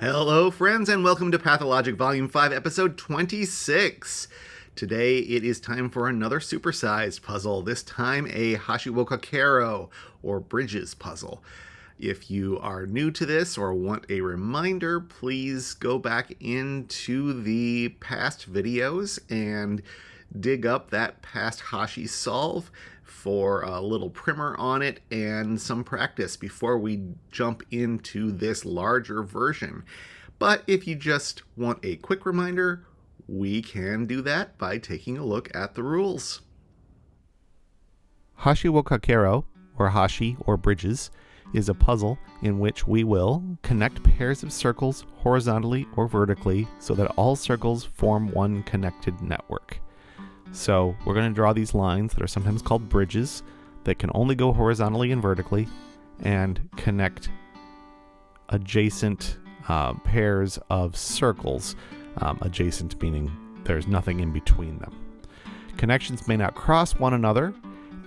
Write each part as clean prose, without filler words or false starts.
Hello, friends, and welcome to Pathologic Volume 5, Episode 26. Today, it is time for another supersized puzzle, this time a Hashiwokakero, or Bridges puzzle. If you are new to this or want a reminder, please go back into the past videos and dig up that past Hashi solve for a little primer on it and some practice before we jump into this larger version. But if you just want a quick reminder, we can do that by taking a look at the rules. Hashiwokakero, or Hashi, or Bridges, is a puzzle in which we will connect pairs of circles horizontally or vertically so that all circles form one connected network. So we're going to draw these lines that are sometimes called bridges that can only go horizontally and vertically and connect adjacent pairs of circles, adjacent meaning there's nothing in between them. Connections may not cross one another,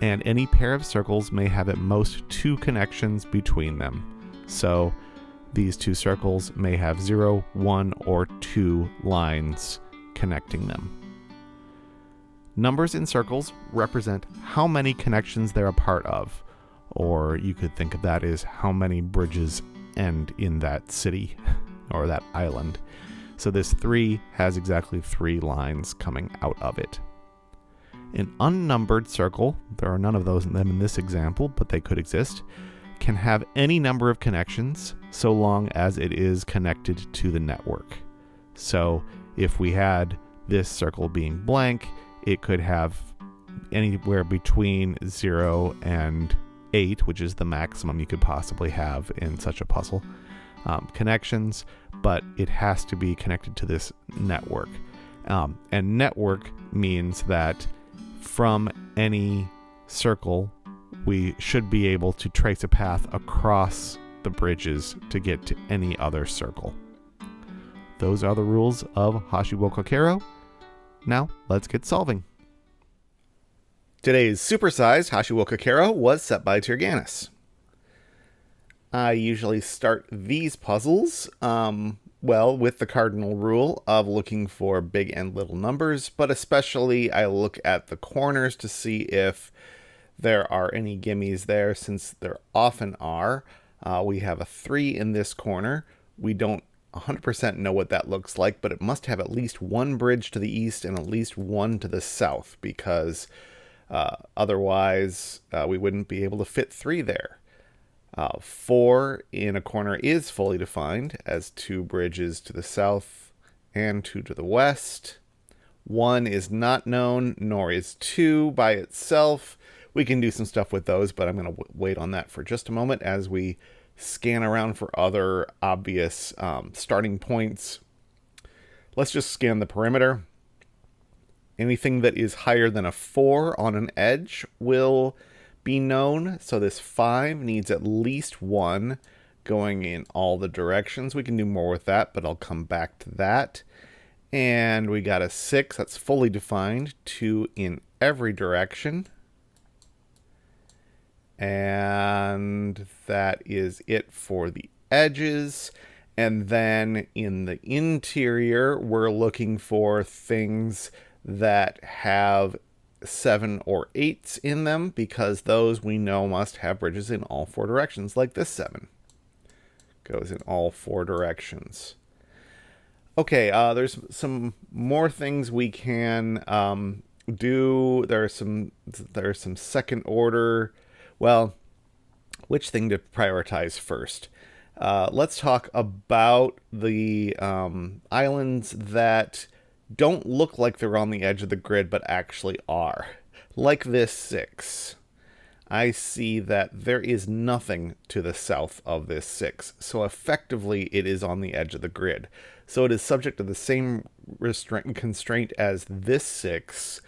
and any pair of circles may have at most two connections between them. So these two circles may have 0, 1, or 2 lines connecting them. Numbers in circles represent how many connections they're a part of, or you could think of that as how many bridges end in that city or that island. So this 3 has exactly 3 lines coming out of it. An unnumbered circle, there are none of those in them in this example, but they could exist, can have any number of connections so long as it is connected to the network. So if we had this circle being blank, it could have anywhere between 0 and 8, which is the maximum you could possibly have in such a puzzle, connections, but it has to be connected to this network. And network means that from any circle, we should be able to trace a path across the bridges to get to any other circle. Those are the rules of Hashiwokakero. Now, let's get solving. Today's supersized Hashiwokakero was set by Tyrgannus. I usually start these puzzles, with the cardinal rule of looking for big and little numbers, but especially I look at the corners to see if there are any gimmies there, since there often are. We have a 3 in this corner. We don't 100% know what that looks like, but it must have at least one bridge to the east and at least one to the south, because otherwise we wouldn't be able to fit 3 there. 4 in a corner is fully defined as 2 bridges to the south and 2 to the west. 1 is not known, nor is 2 by itself. We can do some stuff with those, but I'm going to wait on that for just a moment as we scan around for other obvious starting points. Let's just scan the perimeter. Anything that is higher than a 4 on an edge will be known. So this 5 needs at least 1 going in all the directions. We can do more with that, but I'll come back to that. And we got a 6 that's fully defined, 2 in every direction. And that is it for the edges. And then in the interior, we're looking for things that have 7 or 8s in them, because those we know must have bridges in all 4 directions, like this 7 goes in all 4 directions. Okay, there's some more things we can do. There's some second order. Well, which thing to prioritize first? Let's talk about the islands that don't look like they're on the edge of the grid, but actually are. Like this 6. I see that there is nothing to the south of this 6, so effectively it is on the edge of the grid. So it is subject to the same constraint as this 6,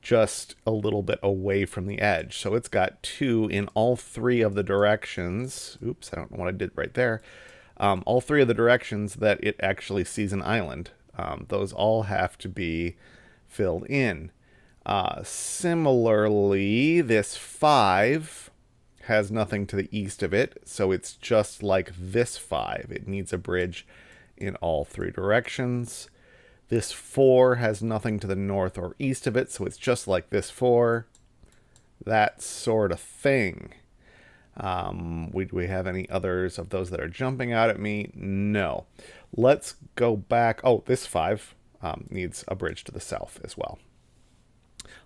just a little bit away from the edge. So it's got 2 in all 3 of the directions. Oops, I don't know what I did right there. All 3 of the directions that it actually sees an island. Those all have to be filled in. Similarly, this 5 has nothing to the east of it, so it's just like this 5. It needs a bridge in all three directions. This 4 has nothing to the north or east of it, so it's just like this 4. That sort of thing. Do we have any others of those that are jumping out at me? No. Let's go back. Oh, this 5 needs a bridge to the south as well.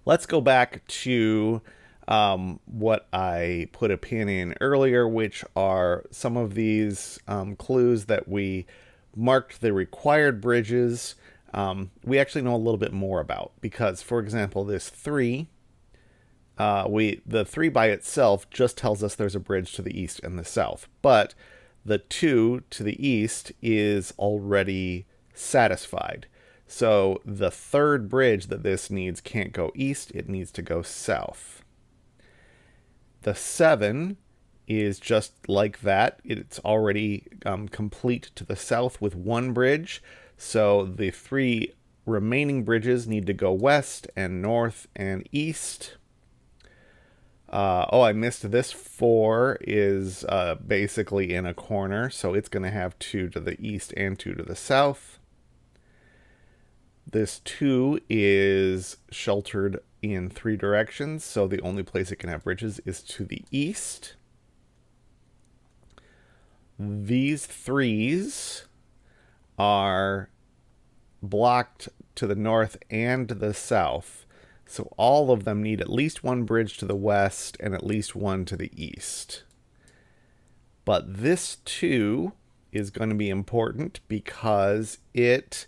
Let's go back to what I put a pin in earlier, which are some of these clues that we marked the required bridges. We actually know a little bit more about, because, for example, this 3, the 3 by itself just tells us there's a bridge to the east and the south, but the 2 to the east is already satisfied. So the third bridge that this needs can't go east, it needs to go south. The 7 is just like that. It's already complete to the south with 1 bridge. So the 3 remaining bridges need to go west and north and east. I missed this. 4 is basically in a corner, so it's going to have 2 to the east and 2 to the south. This 2 is sheltered in 3 directions, so the only place it can have bridges is to the east. These 3s are blocked to the north and the south, so all of them need at least 1 bridge to the west and at least 1 to the east. But this 2 is going to be important because it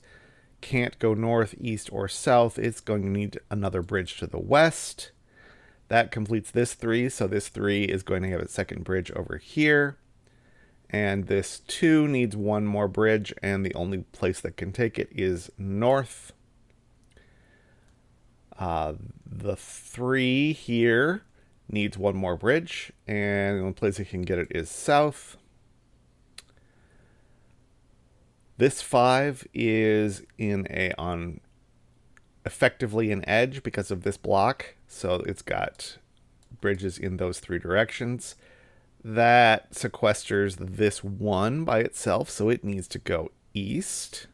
can't go north, east, or south. It's going to need another bridge to the west. That completes this 3, so this 3 is going to have its second bridge over here. And this 2 needs 1 more bridge, and the only place that can take it is north. The 3 here needs 1 more bridge, and the only place it can get it is south. This 5 is effectively an edge because of this block, so it's got bridges in those 3 directions. That sequesters this 1 by itself, so it needs to go east.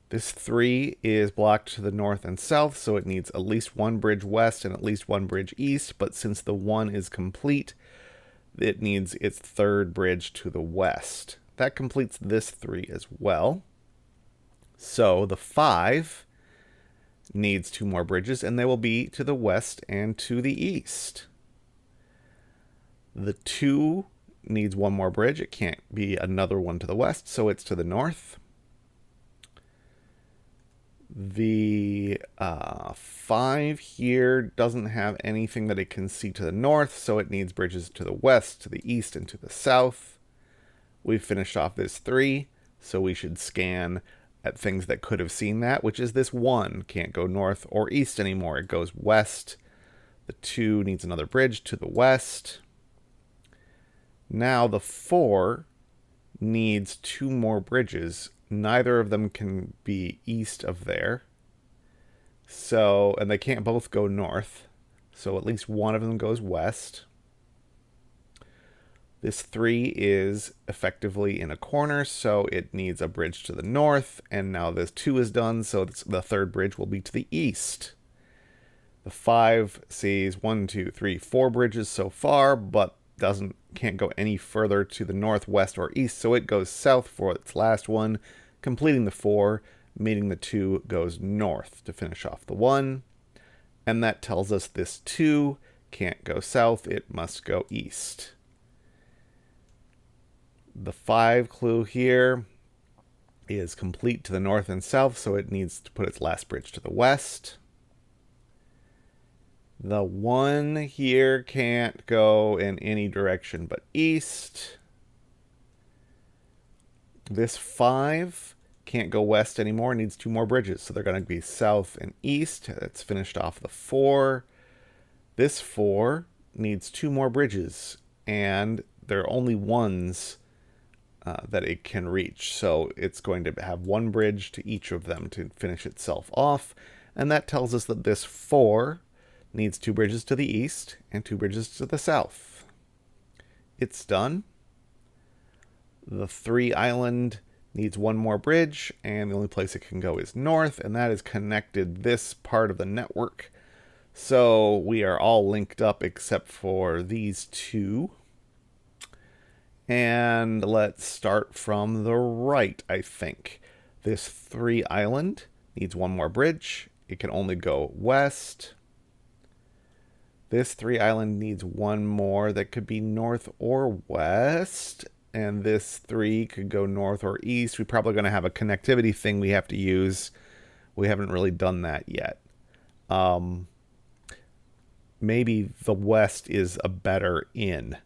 This 3 is blocked to the north and south, so it needs at least 1 bridge west and at least 1 bridge east, but since the 1 is complete, it needs its third bridge to the west. That completes this 3 as well. So the 5 needs 2 more bridges, and they will be to the west and to the east. The 2 needs 1 more bridge. It can't be another one to the west, so it's to the north. The 5 here doesn't have anything that it can see to the north, so it needs bridges to the west, to the east, and to the south. We've finished off this 3, so we should scan at things that could have seen that, which is this 1 can't go north or east anymore. It goes west. The 2 needs another bridge to the west. Now the 4 needs 2 more bridges. Neither of them can be east of there. So, and they can't both go north. So at least one of them goes west. This 3 is effectively in a corner, so it needs a bridge to the north. And now this 2 is done, so the third bridge will be to the east. The 5 sees 1, 2, 3, 4 bridges so far, but can't go any further to the north, west, or east, so it goes south for its last one, completing the 4, meaning the 2 goes north to finish off the 1. And that tells us this 2 can't go south, it must go east. The 5 clue here is complete to the north and south, so it needs to put its last bridge to the west. The 1 here can't go in any direction but east. This 5 can't go west anymore, needs 2 more bridges, so they're going to be south and east. That's finished off the 4. This 4 needs 2 more bridges, and there are only ones that it can reach, so it's going to have 1 bridge to each of them to finish itself off, and that tells us that this 4 needs 2 bridges to the east and 2 bridges to the south. It's done. The 3 island needs one more bridge, and the only place it can go is north, and that is connected this part of the network. So we are all linked up except for these two. And let's start from the right, I think. This 3 island needs one more bridge. It can only go west. This 3 island needs one more that could be north or west. And this 3 could go north or east. We're probably going to have a connectivity thing we have to use. We haven't really done that yet. Maybe the west is a better in,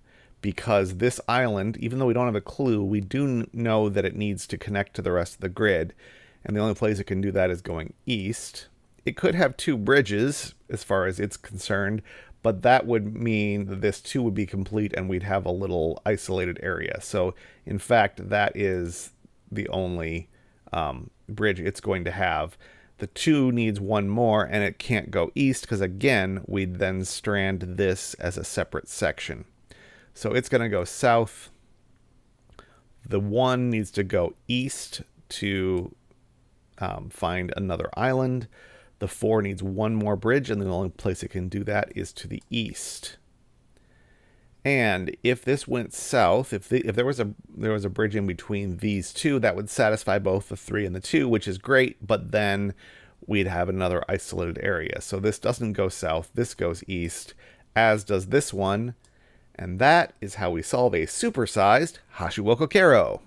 because this island, even though we don't have a clue, we do know that it needs to connect to the rest of the grid. And the only place it can do that is going east. It could have 2 bridges as far as it's concerned, but that would mean that this 2 would be complete and we'd have a little isolated area. So in fact, that is the only bridge it's going to have. The 2 needs one more, and it can't go east because, again, we'd then strand this as a separate section. So it's going to go south. The 1 needs to go east to find another island. The 4 needs one more bridge, and the only place it can do that is to the east. And if this went south, if there was a bridge in between these 2, that would satisfy both the 3 and the 2, which is great, but then we'd have another isolated area. So this doesn't go south, this goes east, as does this one. And that is how we solve a supersized Hashiwokakero.